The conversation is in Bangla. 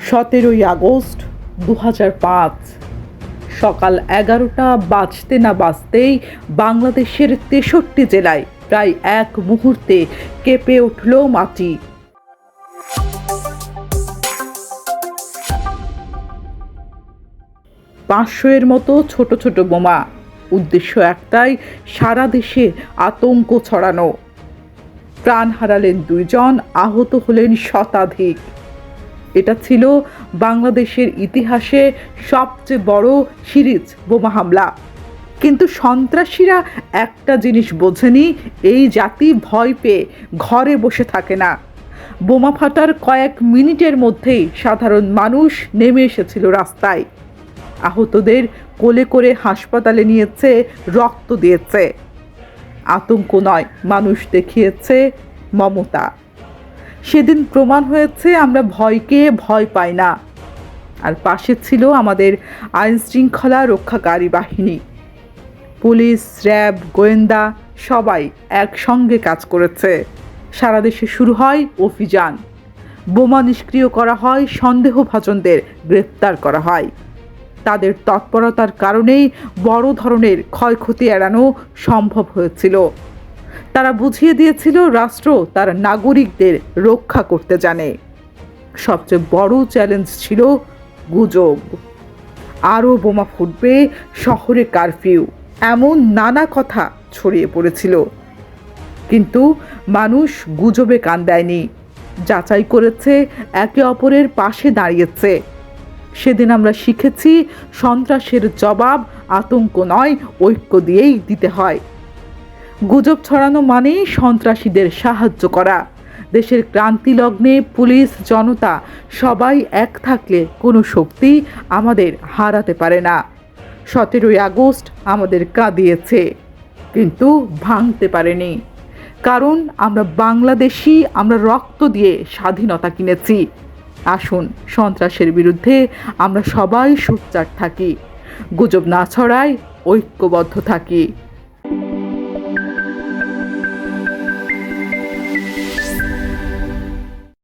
17ই আগস্ট 2005 সকাল 11টা বাজতে না বাজতেই বাংলাদেশের 63 জেলায় প্রায় এক মুহূর্তে কেঁপে উঠল মাটি। 500-এর মতো ছোট ছোট বোমা, উদ্দেশ্য একটাই, সারা দেশে আতঙ্ক ছড়ানো। প্রাণ হারালেন 2 জন, আহত হলেন শতাধিক। এটা ছিল বাংলাদেশের ইতিহাসে সবচেয়ে বড় সিরিজ বোমা হামলা। কিন্তু সন্ত্রাসীরা একটা জিনিস বোঝেনি, এই জাতি ভয় পেয়ে ঘরে বসে থাকে না। বোমা ফাটার কয়েক মিনিটের মধ্যেই সাধারণ মানুষ নেমে এসেছিল রাস্তায়। আহতদের কোলে করে হাসপাতালে নিয়েছে, রক্ত দিয়েছে। আতঙ্ক নয়, মানুষ দেখিয়েছে মমতা। সেদিন প্রমাণ হয়েছে আমরা ভয়কে ভয় পাই না। আর পাশে ছিল আমাদের আইন শৃঙ্খলা রক্ষাকারী বাহিনী, পুলিশ, র্যাব, গোয়েন্দা, সবাই একসঙ্গে কাজ করেছে। সারা দেশে শুরু হয় অভিযান। বোমা নিষ্ক্রিয় করা হয়, সন্দেহভাজনদের গ্রেপ্তার করা হয়। তাদের তৎপরতার কারণেই বড় ধরনের ক্ষয়ক্ষতি এড়ানো সম্ভব হয়েছিল। তারা বুঝিয়ে দিয়েছিল রাষ্ট্র তার নাগরিকদের রক্ষা করতে জানে। সবচেয়ে বড় চ্যালেঞ্জ ছিল গুজব। আরও বোমা ফুটবে, শহরে কারফিউ, এমন নানা কথা ছড়িয়ে পড়েছিল। কিন্তু মানুষ গুজবে কান দেয়নি, যাচাই করেছে, একে অপরের পাশে দাঁড়িয়েছে। সেদিন আমরা শিখেছি সন্ত্রাসের জবাব আতঙ্ক নয়, ঐক্য দিয়েই দিতে হয়। গুজব ছড়ানো মানে সন্ত্রাসীদের সাহায্য করা। দেশের ক্রান্তি লগ্নে পুলিশ, জনতা সবাই এক থাকলে কোনো শক্তি আমাদের হারাতে পারে না। 17ই আগস্ট আমাদের কাঁদিয়েছে, কিন্তু ভাঙতে পারেনি। কারণ আমরা বাংলাদেশি, আমরা রক্ত দিয়ে স্বাধীনতা কিনেছি। আসুন সন্ত্রাসের বিরুদ্ধে আমরা সবাই সোচ্চার থাকি, গুজব না ছড়াই, ঐক্যবদ্ধ থাকি।